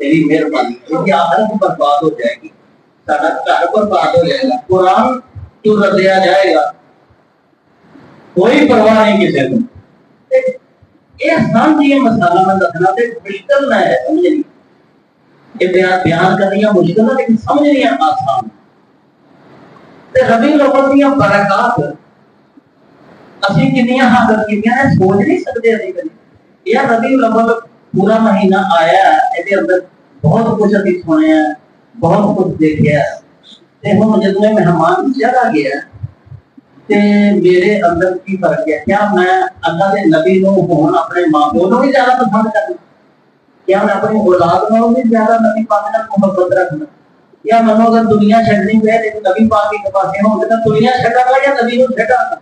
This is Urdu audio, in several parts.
تیری مہربانی ہے، آخرت برباد ہو جائے گی، سارا گھر برباد ہو جائے گا، قرآن تو ردیا جائے گا، کوئی پرواہ نہیں کسی کو۔ یہ آسان جی مسالہ میں دسنا تے مشکل نہ ہے سمجھنی، یہ بیان کرنی مشکل ہے لیکن سمجھنی آسان۔ ربیع الاول دیا برکات اسی کنیاں حاصل کیتیاں ہیں سوچ نہیں سکتے ابھی کبھی۔ یہ ربیع الاول پورا مہینہ آیا ہے، یہ اندر بہت کچھ ابھی سنے ہیں، بہت کچھ دیکھا ہے۔ تے ہن جدوں میں مہمان چلا گیا تے میرے اندر کی فرق ہے، کیا میں اللہ کے نبی نو ہون اپنے ماں پیو نو بھی زیادہ پسند کرنا، کیا میں اپنی اولاد نو بھی زیادہ نبی پاک نال محبت رکھنا، یا منو اگر دنیا چھڈنی پے تے نبی پاک کے پاسے ہوں تے دنیا چھڈا گا یا نبی نو چھڈا گا؟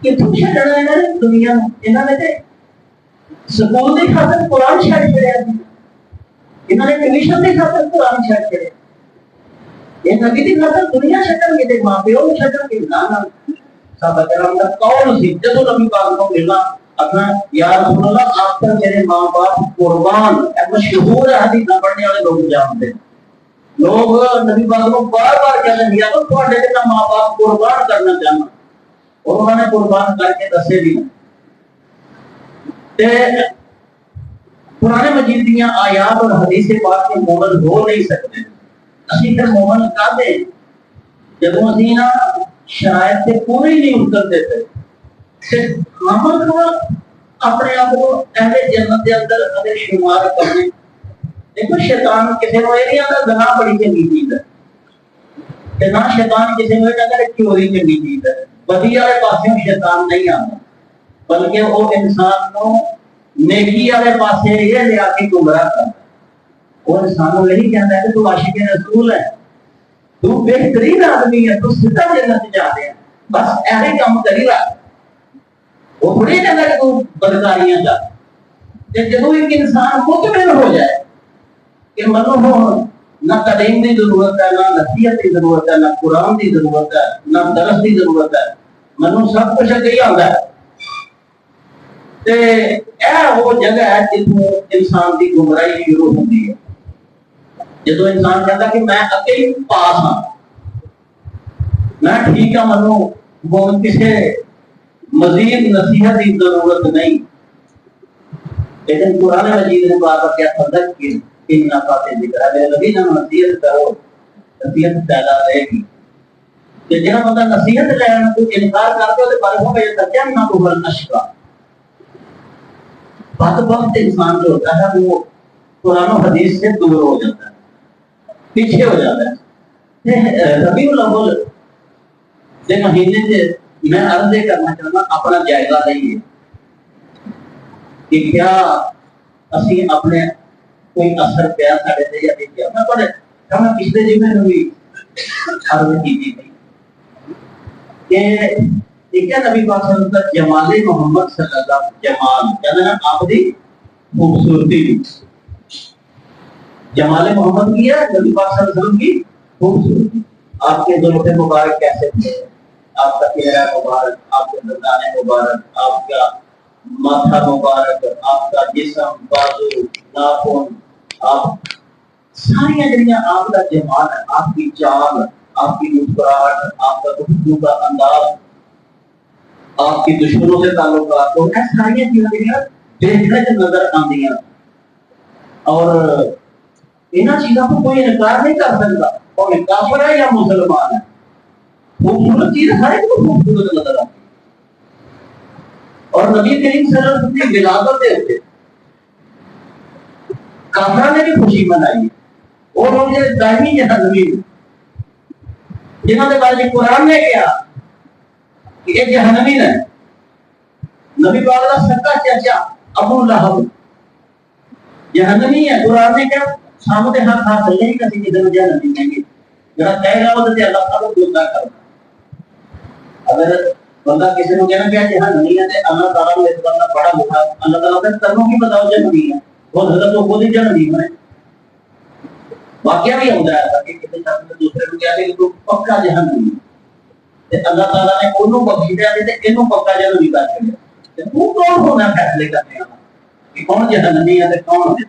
کتوں چھڈنا ہے انہاں نے دنیا نو؟ انہاں نے تے سکول دی خاطر قرآن چھڈ چھڑیا سی، انہاں نے ٹیوشن دی خاطر قرآن چھڈ چھڑیا، یہ نبی دی خاطر دنیا چھڈن گے تے ماں پیو چھڈن گے؟ نہ نہ، صحابہ کرام دا قول سی جدوں نبی پاک کو ملنا اپنا یا رسول اللہ آپ پر میرے ماں باپ قربان، مشہور حدیث پڑھنے والے لوگ جانتے ہیں، لوگ نبی پاک کو بار بار کہتے ہیں یا تو تھوڑے تے ماں باپ قربان کرنا چاہنا، اور انہوں نے قربان کر کے دسے بھی تے قرآن مجید دیاں آیات اور حدیث پاک کے مومن ہو نہیں سکتے۔ اسی پھر مومن کا دے جدوں اسی نا شرائط سے پوری نہیں اترتے تھے ہم اپنے آپ کو اہل جنت کے اندر اگر شمار کرنے، دیکھو شیطان کسی کو یہ نہیں آتا گناہ بڑی چنگی چیز ہے، کہ نہ شیطان کسی کو کہتا ہے چوری چنگی چیز ہے، بدی والے پاسوں شیطان نہیں آتا، بلکہ وہ انسان کو نیکی والے پاسے یہ لیا کے گمراہ کرتا، وہ انسان کو یہی کہتا ہے کہ تو عاشق رسول ہے، تو بہترین آدمی ہے، تو سیدھا جنت جا رہے ہیں، بس ایسے کام کری رہا، وہ تھوڑی کہتا کہ تو بدکاریاں کر۔ جب ایک انسان مطمئن ہو جائے کہ منو نہ تعلیم کی ضرورت ہے، نہ نصیحت کی ضرورت ہے، نہ قرآن کی ضرورت ہے، نہ درس کی ضرورت ہے، منو سب کچھ اگے ہی آتا ہے، تے اے وہ جگہ ہے جتوں انسان کی گمراہی شروع ہوتی ہے۔ جدو انسان کہتا کہ میں اگے ہی پاس ہاں، میں ٹھیک ہاں، منو وہ کسی مزید نصیحت کی ضرورت نہیں، لیکن قرآن مجید نے بار بار کیا صدق کی ان نفاتے ذکر ہے، میرے نبی نے نصیحت کرو، نصیحت پیدا رہے گی، کہ جہاں بندہ نصیحت لینا تو انکار کرتے ہو تو بارے ہو گئے تجن نہ تو اشکا، بدبخت انسان جو ہوتا ہے وہ قرآن و حدیث سے دور ہو جاتا ہے، پیچھے ہو جاتا ہے۔ ربیع الاول کے مہینے سے میں عرض کرنا چاہتا اپنا جائزہ لئیے کہ کیا اسی اپنے کوئی اثر پیا سارے تے یا کیا میں پڑھے ہم پچھلے جمعے میں بھی عرض کی تھی کہ ایک نبی پاک صلی اللہ علیہ وسلم جمال محمد صلی اللہ علیہ وسلم، جمال کہتے ہیں آپ دی خوبصورتی، جمال محمد کی ہے نبی پاک صلی اللہ علیہ وسلم کی خوبصورتی، آپ کے زلف مبارک کیسے تھے، آپ کا چہرہ مبارک، آپ کے دندان مبارک، آپ کا ماتھا مبارک، آپ کا جسم، بازو، ناخن، آپ ساری جڑیاں آپ کا جمال ہے، آپ کی چال، آپ کی مسکراہٹ، آپ کا گفتگو کا انداز، آپ کی دشمنوں سے تعلقات، تو یہ ساری چیزیں دیکھنے سے نظر آتی ہیں، اور انہاں چیزوں کو کوئی انکار نہیں کر سکتا، اور کافر ہے یا مسلمان ہے، خوبصورت چیز ہر ایک کو خوبصورت نظر آتی ہے، اور نبی کریم صلی اللہ علیہ وسلم کی ولادت کے اوپر کافروں نے بھی خوشی منائی، اور وہ جو دائمی جہنمی جنہوں نے بارے قرآن نے کیا کہ یہ جہنمی ہے، نبی پاک کا سکا چچا ابو لہب جہنمی ہے، قرآن نے کیا سامنے ہاتھ نہیں کسی کی درجہ نہیں دیں گے، جہاں کہے گا وہ تو اللہ تعالیٰ کو دوسرا کرنا، اگر بندہ کسی کو کہنا کیا جہنمی ہے تو اللہ تعالیٰ نے اس بندہ بڑا ہوگا، اللہ تعالیٰ نے تنوں کی بتاؤ جہنمی ہے، وہ حضرت کو خود ہی جہنمی ہے، واقعہ بھی ہوتا ہے کہ کسی شخص نے دوسرے کو کہا کہ تو پکا جہنمی ہے، اللہ تعالیٰ نے انہوں بخش دیا کہ انہوں پکا جہنمی کر دیا، وہ کون ہونا فیصلے کرنے والا کہ کون جہنمی ہے تو کون ہے؟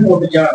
ਟੁੱਟ ਜਾਣ।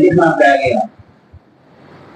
ਲਿਖਣਾ ਪੈ ਗਿਆ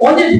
ਉਹਦੇ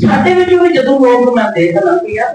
ਸਾਡੇ ਵਿੱਚ ਵੀ ਜਦੋਂ ਲੋਕ ਮੈਂ ਦੇਖ ਲਾਂਗੀ ਯਾਰ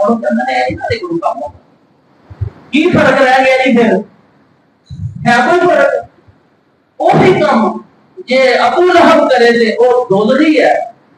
ਪੜੋ, ਕਹਿੰਦੇ ਨੇ ਇਹਨਾਂ ਦੇ ਗੁਰੂ ਕੰਮ ਕੀ ਫਰਕ ਰਹਿ ਗਿਆ ਜੀ? ਫਿਰ ਹੈ ਕੋਈ ਫਰਕ? ਉਹੀ ਕੰਮ ਜੇ ਅਬੂ ਲਹਬ ਕਰੇ ਤੇ ਉਹ ਦੋਜ਼ਖੀ ਹੈ,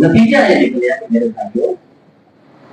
ਨਤੀਜਾ ਇਹ ਨਿਕਲਿਆ ਕਿ ਮੇਰੇ ਸਾਥੀਓ,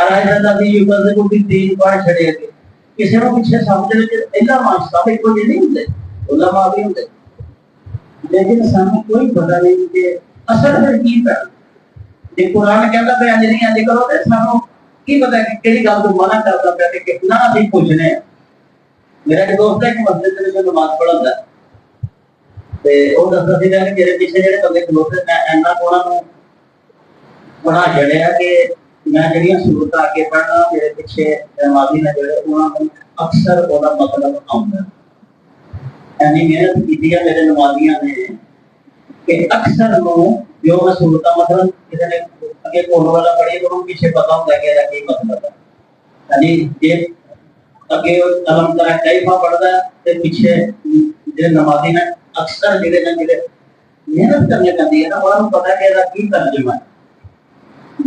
ਅਰਾਜਕਤਾ ਦੀ ਯੁੱਗ ਦੇ ਕੋਈ ਤੀਨ ਪੜ ਛੜੇ ਕੇ ਕਿਸੇ ਨੂੰ ਪਿੱਛੇ ਸਮਝ ਵਿੱਚ ਇਲਾਮਾ ਸਭ ਇੱਕੋ ਜਿਹੇ ਨਹੀਂ ਹੁੰਦੇ, ਉਲਮਾ ਵੀ ਹੁੰਦੇ, ਲੇਕਿਨ ਸਾਨੂੰ ਕੋਈ ਪਤਾ ਨਹੀਂ ਕਿ ਅਸਲ ਵਿੱਚ ਕੀ ਹੈ। ਜੇ ਕੁਰਾਨ ਕਹਿੰਦਾ ਪਿਆ ਇੰਜ ਨਹੀਂ ਇੰਜ ਕਰੋ ਤੇ ਸਾਨੂੰ ਕੀ ਪਤਾ ਕਿ ਕਿਹੜੀ ਗੱਲ ਤੋਂ ਮਨਾ ਕਰਦਾ ਪਿਆ ਤੇ ਕਿੰਨਾ ਅਸੀਂ ਪੁੱਛਨੇ। ਮੇਰਾ ਇੱਕ ਦੋਸਤ ਹੈ ਕਿ ਮਸਜਿਦ ਦੇ ਵਿੱਚ ਨਮਾਜ਼ ਪੜ੍ਹਦਾ ਤੇ ਉਹ ਦੱਸਦਾ ਸੀਗਾ ਕਿ ਮੇਰੇ ਪਿੱਛੇ ਜਿਹੜੇ ਬੰਦੇ ਖਲੋਤੇ ਮੈਂ ਇੰਨਾ ਉਹਨਾਂ ਨੂੰ ਬਣਾ ਛੜਿਆ ਕਿ ਮੈਂ ਜਿਹੜੀਆਂ ਸਹੂਲਤਾਂ ਅੱਗੇ ਪੜ੍ਹਨਾ ਮੇਰੇ ਪਿੱਛੇ ਨਮਾਜ਼ੀ ਨੇ ਜਿਹੜੇ ਉਹਨਾਂ ਨੂੰ ਅਕਸਰ ਉਹਦਾ ਮਤਲਬ ਆਉਂਦਾ। ਇੰਨੀ ਮਿਹਨਤ ਕੀਤੀ ਹੈ ਮੇਰੇ ਨਮਾਜ਼ੀਆਂ ਨੇ ਕਿ ਅਕਸਰ ਨੂੰ ਜੋ ਮੈਂ ਸਹੂਲਤਾਂ ਮਤਲਬ ਕਿਸੇ ਨੇ ਅੱਗੇ ਕੋਲ ਵਾਲਾ ਪੜ੍ਹੀ ਤਾਂ ਉਹਨੂੰ ਪਿੱਛੇ ਪਤਾ ਹੁੰਦਾ ਕਿ ਇਹਦਾ ਕੀ ਮਤਲਬ ਹੈ। ਯਾਨੀ ਜੇ ਅੱਗੇ ਕਲਮ ਕਰਾ ਕਈਫਾ ਪੜ੍ਹਦਾ ਤੇ ਪਿੱਛੇ ਜਿਹੜੇ ਨਮਾਜ਼ੀ ਨੇ ਅਕਸਰ ਜਿਹੜੇ ਮਿਹਨਤ ਕਰਨੀ ਪੈਂਦੀ ਹੈ ਨਾ ਉਹਨਾਂ ਨੂੰ ਪਤਾ ਕਿ ਇਹਦਾ ਕੀ ਤਰਜਮਾ ਹੈ।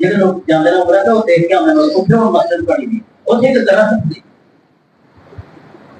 ਜਿਹੜੇ ਲੋਕ ਜਾਂਦੇ ਨੇ ਉਹਨਾਂ ਤੋਂ ਦੇਖ ਕੇ ਆਉਂਦੇ ਨੇ ਉੱਥੇ ਉਹ ਮਸਜਿਦ ਬਣੀ ਸੀ ਉੱਥੇ ਇੱਕ ਦਰਖਤ ਸੀ।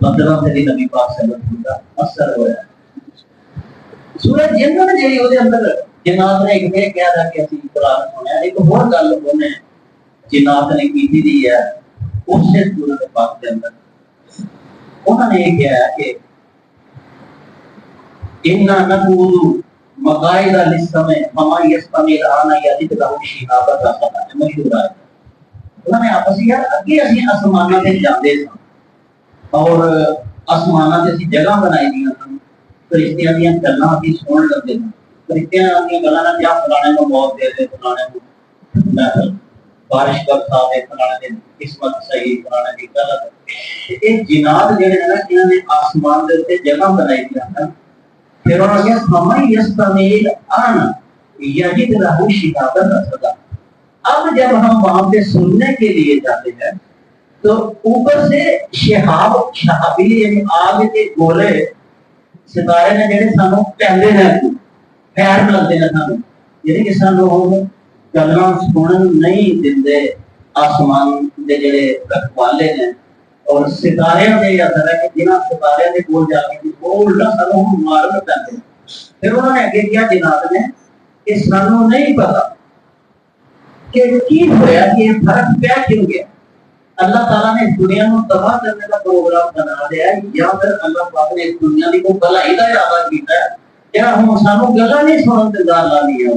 بدلوں سے بھی نبی پاک صلی اللہ علیہ وسلم کا اثر ہوا. سورج جن نے جی وہ اندر جنات نے ایک یہ کہا تھا کہ اسی قرآن سنیا. ایک اور گل انہیں جنات نے کی دی ہے اس سے سورج پاک کے اندر انہوں نے یہ کہا کہ اِنَّا نَقُولُ مَقَاعِدَ لِلسَّمْعِ فَمَن يَسْتَمِعِ الْآنَ يَجِدْ لَهُ شِهَابًا رَصَدًا. مشہور ہے. انہوں نے آپس یار اگے اسی آسماناں تے جاندے سن اور آسماناں تے اسی جگہ بنائی دیاں سن. فرشتیاں دیاں گلاں اسی سن لگے سن. فرشتیاں دیاں گلاں نال یا فلانے کو موت دے دے, فلانے کو بارش برسا دے, فلانے دی قسمت صحیح, فلانے دی غلط. یہ جنات جڑے ہیں انہاں نے آسمان دے تے جگہ بنائی دیاں سن. پھر انہوں نے فَمَن يَسْتَمِعِ الْآنَ يَجِدْ لَهُ شِهَابًا رَصَدًا. اب جب ہم وہاں پہ سننے کے لیے جاتے ہیں تو اوپر سے شہابی یعنی آگ کے گولے ستارے نے جڑے سانو پہلے ہیں خیر لگتے ہیں سانو یعنی کہ سانو گلاں سنن نہیں دیندے. آسمان دے جڑے رکھوالے ہیں اور ستارے دے اثر ہے کہ جنہاں ستارے دے کول جا کے وہ الٹا سانو مارن پہنتے. پھر انہوں نے اگے کیا جناب نے کہ سانو نہیں پتا کہ کی ہویا کہ یہ فرق پیا کیوں گیا. اللہ تعالیٰ نے اس دنیا کو تباہ کرنے کا پروگرام بنا دیا ہے یا پھر اللہ پاک نے اس دنیا کو بھلائی کا ارادہ کیتا ہے کیا ہم سانو گلا نہیں سنن تے دار لا لیا.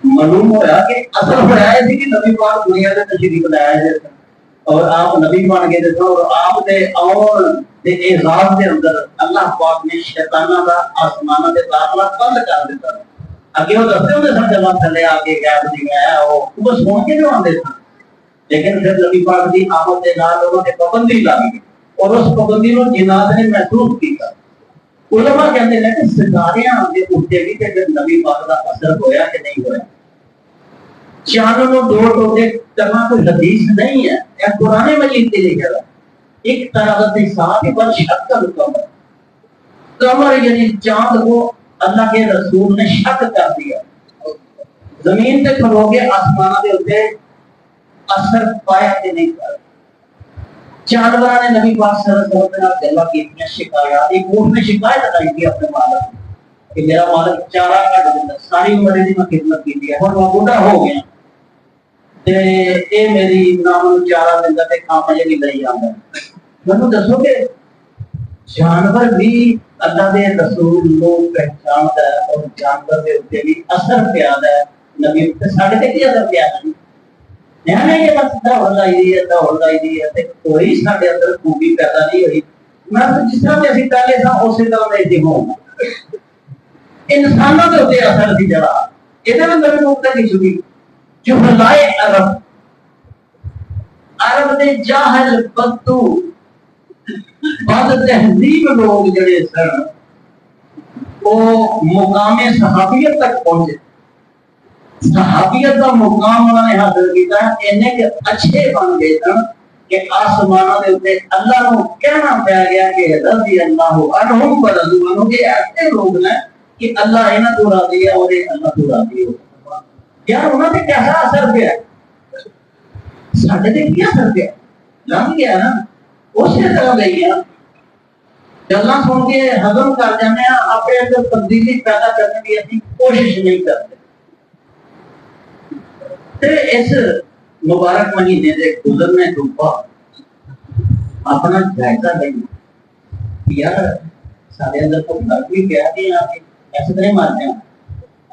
معلوم ہوا کہ اصل ہویا ہے کہ نبی پاک دنیا میں تشریف لایا ہے اور آپ نبی بن گئے تھے اور آپ دے آن دے اعزاز دے اندر اللہ پاک نے شیطاناں دا آسماناں دے داخلہ بند کر دیتا. اگے وہ دستے ہوتے سن جب تھلے آ کے غائب نہیں آیا وہ سن کے جو آتے سن. لیکن پھر نبی پاک کی آمد کے نال انہوں نے پابندی لائی اور اس پابندی کو جنات نے محسوس کیا. علماء کہتے ہیں کہ ستاریاں کے اٹھتے بھی کہ نبی پاک کا اثر ہویا کہ نہیں ہویا. چاند کو دو ٹوٹے کرنا کوئی حدیث نہیں ہے, یہ قرآن مجید کے لکھا ہے. ایک طرح ساتھ پر شک کا قمر قمر یعنی چاند کو اللہ کے رسول نے شک کر دیا. زمین تے کھلو کے آسمان دے اوتے اثر پایا کہ نہیں پایا. جانوراں نے نبی پاک صلی اللہ علیہ وسلم نے گلا کیتیاں شکایات. ایک اونٹ نے شکایت کرائی تھی اپنے مالک کہ میرا مالک چارہ کٹ دیندا, ساری عمر دی میں خدمت کیتی ہے, ہن میں بوڑھا ہو گیا تے اے میری نام چارہ دیندا تے کھانا جے نہیں لئی آندا. مینوں دسو کہ جانور بھی اللہ دے رسول کو پہچانتا ہے اور جانور دے اوپر بھی اثر پیا ہے. نبی تے ساڈے تے کی اثر پیا ہے نہیں یہ بس دوڑ لائی دی ہے تے کوئی ساڈے اندر خوبی پیدا نہیں ہوئی. میں جس طرح سے اسی پہلے تھا اسی طرح میں دی ہوں. انسانوں کے اوپر اثر سی جڑا یہ اندر نقطہ کی چھوٹی جو لائے عرب دے جاہل بدو بعد تہذیب لوگ جڑے سن وہ مقام صحابیت تک پہنچے. صحابیت کا مقام انہوں نے حاصل کیا ہے انہیں کہ اچھے بن گئے سن کہ آسمانوں کے اوپر اللہ کو کہنا پیا گیا کہ رضی اللہ عنہم ورضوا عنہ. یہ ایسے لوگ ہیں کہ اللہ انہاں تو راضی ہے اور اللہ تو راضی ہو. یار انہوں نے کیسا اثر پیا ساڈے تے کیا اثر پیا لنگ گیا نا اسی طرح گئی ہے. گلاں سن کے ہضم کر جانے ہیں اپنے اندر تبدیلی پیدا کرنے کی اسی کوشش نہیں کرتے. تے اس مبارک مہینے دے گزرنے تو بعد اپنا جائزہ لیں یار سارے اندر تو فرق بھی کیا کہ آپ ایسے نہیں مانتے ہیں.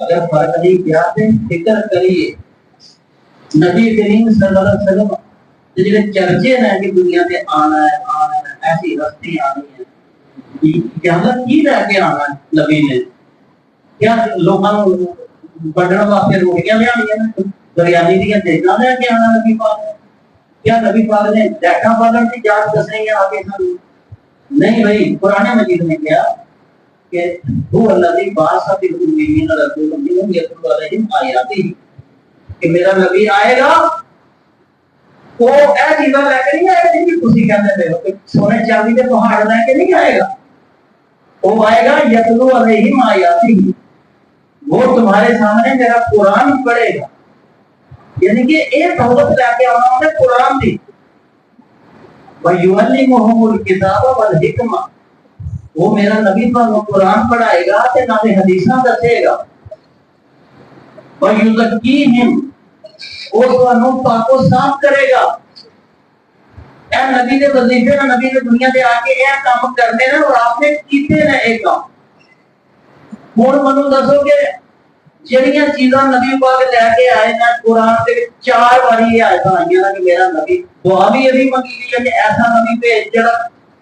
اگر فرق نہیں کیا تو فکر کریے نبی کریم صلی اللہ علیہ وسلم جڑے چرچے ہیں کہ دنیا تے آنا ہے ایسی ہستی آنی ہے قیامت کی رہ کے آنا ہے. نبی نے کیا لوگوں بڑھن واسطے روٹیاں لے آنی ہیں بریانی دیا دیکھنا لے کے آنا نبی پاک نے. کیا نبی پاک نے دیکھا پالن کی جانچ دسیں گے آگے سن نہیں بھائی. قرآن مجید نے کیا کہ وہ اللہ دی بات سب المؤمنین رسول منہم یتلو علیہم آیاتہ کہ میرا نبی آئے گا وہ اے چیزاں لے کے نہیں آئے گا. تسی کہتے ہو کہ سونے چاندی کے پہاڑ لے کے نہیں آئے گا. وہ آئے گا یتلو علیہم آیاتہ, وہ تمہارے سامنے میرا قرآن پڑھے گا. یعنی کہ ایک دولت لے کے آنا انہیں قرآن دی وَيُعَلِّمُهُمُ الْكِتَابَ وَالْحِکْمَةَ، وہ میرا نبی کو قرآن پڑھائے گا تے نالے حدیثاں دسے گا. وَيُزَكِّيهِمْ، وہ تانوں پاک و صاف کرے گا. اے نبی دے وظیفے نہ نبی نے دنیا دے آ کے اے کام کرنے نے اور آپ نے کیتے نے اے کام. ہن منوں دسو کہ جڑیاں چیزاں نبی پاک لے کے آئے نا قرآن دے 4 باری آیتاں آئیاں کہ میرا نبی دعا بھی یہی منگی ہے کہ ایسا نبی بھیج جڑا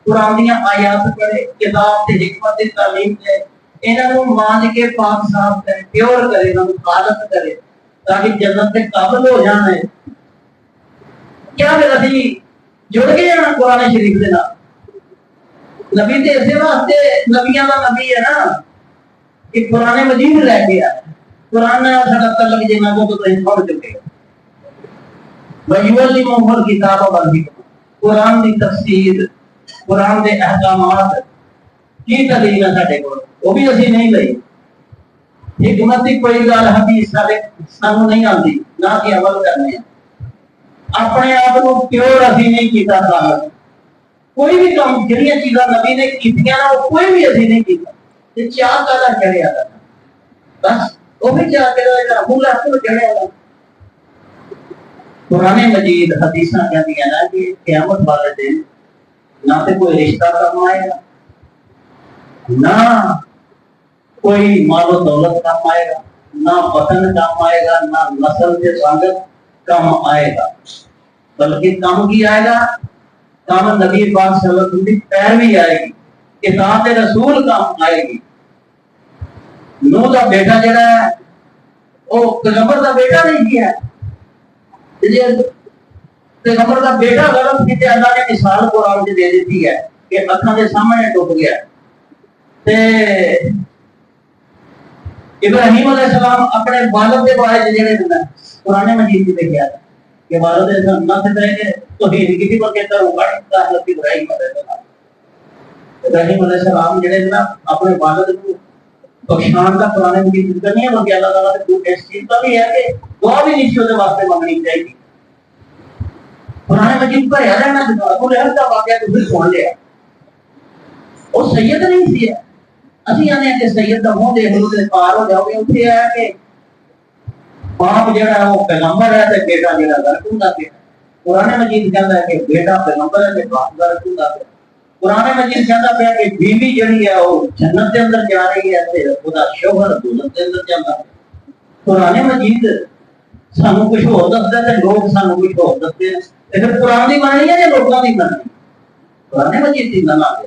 قرآن دیاں آیات پڑھے، کتاب تے حکمت دی تعلیم دے، انہاں نوں مان کے پاک صاف کرے، پیور کرے، انہاں نوں خالص کرے تاکہ جنت دے قابل ہو جانے. کیا پھر اسی جڑ گئے ہیں قرآن شریف دے نال؟ نبی تے اسی واسطے نبیاں دا نبی ہے نا کہ قرآن مجید لے کے آیا. قرآن نال ساڈا تعلق جنہ کو تو ہی پڑھ چکے. وَيُعَلِّمُهُمُ الْكِتَابَ وَالْحِکْمَةَ، قرآن دی تفسیر، قرآن دے احکامات کی دلیل ہے ساڈے کول، وہ بھی اسی نہیں لئی. حکمت دی کوئی گل حدیث سانوں نہیں آندی، نہ کہ عمل کرنے. اپنے آپ کو پیور اسی نہیں کیتا خالص. کوئی بھی کام جڑیاں چیزاں نبی نے کیتیاں نا وہ کوئی بھی اسی نہیں کیتا. تے چاہ کدا چڑھیا بس وہ بھی کیا کرے گا مولا کو چڑھے گا. قرآن مجید حدیثاں کہتی ہیں نا کہ قیامت والے دن نہ تو کوئی رشتہ کام آئے گا، نہ کوئی مال و دولت کام آئے گا، نہ وطن کام آئے گا، نہ نسل سے سنگت کام آئے گا. بلکہ کام کی آئے گا؟ کام نبی پاک صلی اللہ علیہ وسلم کی پیروی آئے گی، اطاعت رسول کام آئے گی. نوح دا بیٹا جڑا ہے وہ پیغمبر دا بیٹا نہیں کیا ہے. پیغمبر دا بیٹا غلط کی تے اللہ نے مثال قرآن دے دیتی ہے کہ اکھاں دے سامنے ڈوب گیا. تے ابراہیم علیہ السلام اپنے والد دے بارے جڑے نے قرآن مجید میں لکھیا ہے کہ والد السلام نہ سے کہ توحید کی پر کہتا ہے وہ کا حضرت ابراہیم علیہ السلام. ابراہیم علیہ السلام جڑے نا اپنے والد کو بخشان کا قرآن مجید ذکر نہیں ہے بلکہ اللہ تعالیٰ نے اس چیز کا بھی ہے کہ دعا بھی نہیں ہونے واسطے مانگنی چاہیے. قرآن مجید پر ہے نا ابو لہب کا واقعہ تو پھر سن لیا. وہ سید نہیں سی ہے. اسی آنے کہ سید کا منہ دیکھ لو تے پار ہو جاؤ گے. اتنے ہے کہ باپ جڑا ہے وہ پیغمبر ہے تے بیٹا جڑا غلط ہوندا پیا. قرآن مجید کہتا ہے کہ بیٹا پیغمبر ہے تے باپ غلط ہوندا پیا. قرآن مجید کہتا پیا کہ بیوی جڑی ہے وہ جنت کے اندر جا رہی ہے تے خدا شوہر دوزخ کے اندر جاندا. قرآن مجید سانو کچھ ہو دسدا تے لوگ سانو کچھ ہو دسدے ہیں. تے پھر قرآن دی بننی ہے یا لوکاں دی بننی؟ قرآن مجید دی بنا دے.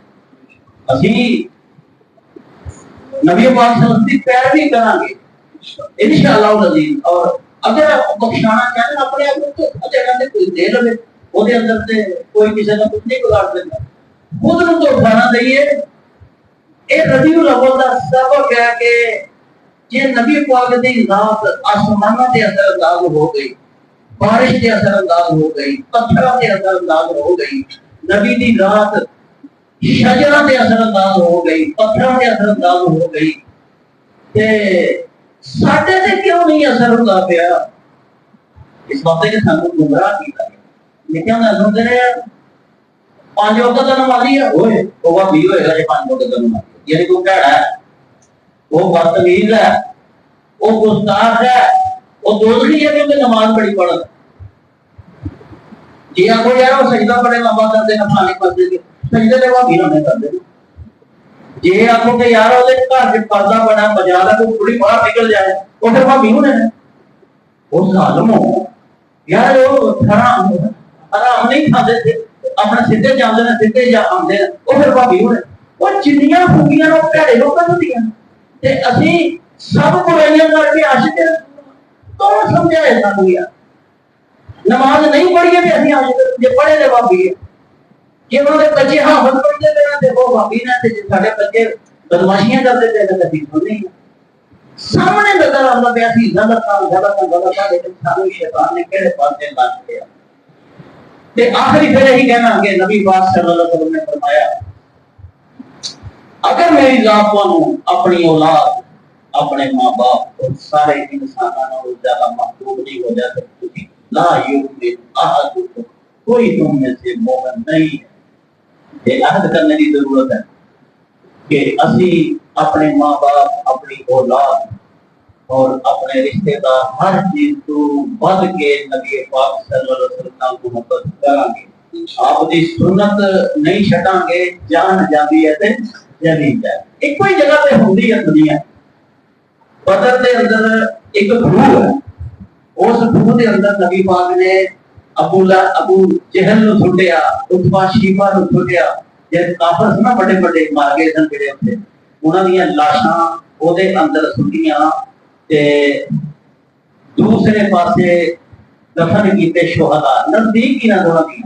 اسی نبی پاک صلی اللہ علیہ وسلم کی پیروی کریں گے انشاءاللہ العزیز. اور اگر بخشانا چاہیں اپنے آپ کو اچھا کوئی دے لے وہ دے اندر سے کوئی کسی کا کچھ نہیں بگاڑ دیتا. خود نو تو اٹھانا چاہیے. اے ربیع الاول دا سبق ہے کہ یہ نبی پاک دی ذات آسمانوں کے اثر انداز ہو گئی، بارش کے اثر انداز ہو گئی، پتھروں کے اثر انداز ہو گئی. نبی دی ذات شجروں کے اثر انداز ہو گئی، پتھروں کے اثر انداز ہو گئی. تے ساڈے تے کیوں نہیں اثر ہوندا پیا؟ اس بات کے سانو گمراہ کیتا ہے. لیکن میں سمجھ رہا 5 وقت کا نمازی ہے ہوئے وہ بھی ہوئے گا. 5 وقت کا نمازی یعنی کوئی کہڑا ہے، وہ بدتمیز ہے، وہ گستاخ ہے، وہ دوزخی ہے کیونکہ نماز بڑی پڑھتا. جی آپ کو یار وہ سجدہ بڑے لمبا کرتے ہیں پانی پڑھتے تھے سجدے تے وہ بھی نہ کرتے. جی آپ کو کہ یار وہ گھر کے پردہ بنا بجا رہا تو تھوڑی باہر نکل جائے وہ پھر وہ بھی ہونے وہ ظالم ہو یار. وہ حرام نہیں کھاتے تھے اپنے سیدھے جاندے نے سیدھے جا آندے وہ پھر بھابی ہونے. وہ جنیاں خوبیاں وہ پیڑے لوکاں نوں دیاں تے اسی سب برائیاں کر کے عاشق تو سمجھائے سانوں یار. نماز نہیں پڑھی ہے اسی عاشق جے پڑھے تے بھابی ہے کہ انہوں نے بچے حافظ پڑھتے تھے تے وہ بھابی نے تے ساڈے بچے بدماشیاں کرتے تھے تے کبھی نہیں سامنے نظر آندا پیا سی غلط لیکن سانوں شیطان نے کہڑے پاسے لا دیا. تے آخری پھر یہی کہنا کہ نبی پاک صلی اللہ علیہ وسلم نے فرمایا اگر میری ذات کو اپنی اولاد اپنے ماں باپ اور سارے انسانوں کو زیادہ محبوب نہیں ہو جاتے لا یؤمن احدکم کوئی تم میں سے مومن نہیں ہے۔ یہ عہد کرنے کی ضرورت ہے کہ اسی اپنے ماں باپ، اپنی اولاد اور اپنے رشتے دار ہر چیز تو بد کے نبی پاک صلی اللہ علیہ وسلم کو محبت کریں گے، آپ کی سنت نہیں چھٹاں گے، جان جاندی ہے تے جانی جائے۔ ایک کوئی جگہ پہ ہوندی ہے دنیا، بدر دے اندر ایک بھو ہے، اس بھو دے اندر نبی پاک نے ابو جہل نو سٹیا، عتبہ شیبہ نو سٹیا، جے کافر سنا بڑے بڑے مار گئے سن جڑے اوتھے، انہاں دیاں لاشاں او دے اندر سٹیاں تے دوسرے پاسے دفن کیتے شہداء نزدیک ہی نہ دونوں کی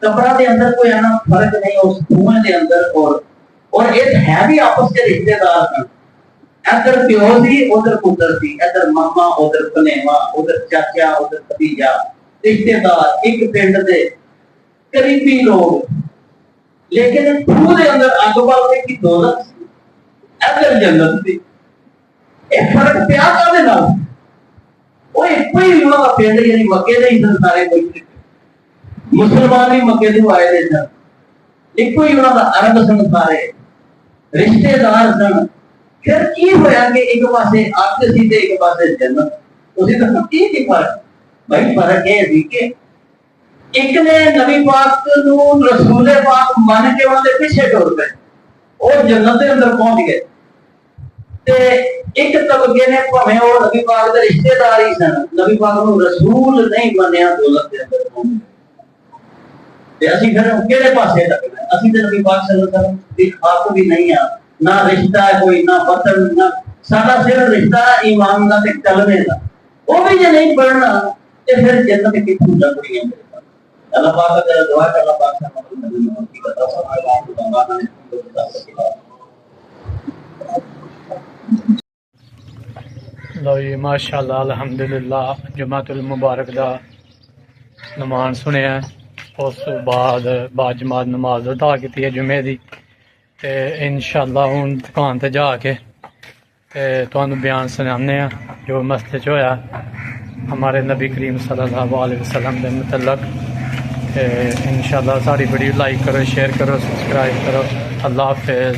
قبراں دے اندر کوئی اینا فرق نہیں اس دھوئیں دے اندر، اور ایک ہے بھی آپس کے رشتے دار ہیں، ادھر پیو سی ادھر پتر سی، ادھر ماما ادھر کنیوا، ادھر چاچا ادھر بھتیجا، رشتے دار ایک پنڈ دے قریبی لوگ، لیکن خود دے اندر اگ بلدے کی دولت سی، ادھر جنت سی۔ یہ فرق پیا کدے نال؟ وہ ایک ہی انہاں دا پنڈ یعنی مکے دے ہی سارے کوئی مسلمان بھی مکے تو آئے دے سن، ایک ہی انہاں دا عرب سن، سارے رشتے دار سن۔ پھر کی ہویا کہ ایک پاسے اگ سی تے ایک پاسے جنت، اسی طرح کی فرق؟ بھائی فرق یہ سی کہ ایک نے نبی پاک نو رسول پاک مان کے انہاں دے پیچھے ٹر پے، وہ جنت دے اندر پہنچ گئے، تے ایک طبقے نے بھویں وہ نبی پاک دے رشتے دار ہی سن، نبی پاک نو رسول نہیں منیا، دولت دے اندر پہنچ گئے۔ تے اسی پھر کیڑے پاسے لگنا؟ اسی تے نبی پاک صلی اللہ علیہ وسلم دی خاطر بھی نہیں آ، نہ رشتہ ہے کوئی، نہ وطن، نہ سارا صرف رشتہ ایمان دا تے کلمے دا، وہ بھی جے نہیں پڑھنا تے پھر جنت کتھوں لگنی ہے؟ اللہ پاک دا دعا کر، اللہ پاک سے مدد کی بتا سبحان لو جی ماشاءاللہ الحمدللہ جماعت المبارک دا نماز سنیا، اس بعد جماعت نماز ادا کی ہے جمعے دی، تے انشاءاللہ ہوں دکان تے جا کے تانوں بیان سنانے ہیں جو مسئلے چ ہویا ہمارے نبی کریم صلی اللہ علیہ وسلم دے متعلق۔ انشاءاللہ ساری ویڈیو لائک کرو، شیئر کرو، سبسکرائب کرو۔ اللہ حافظ۔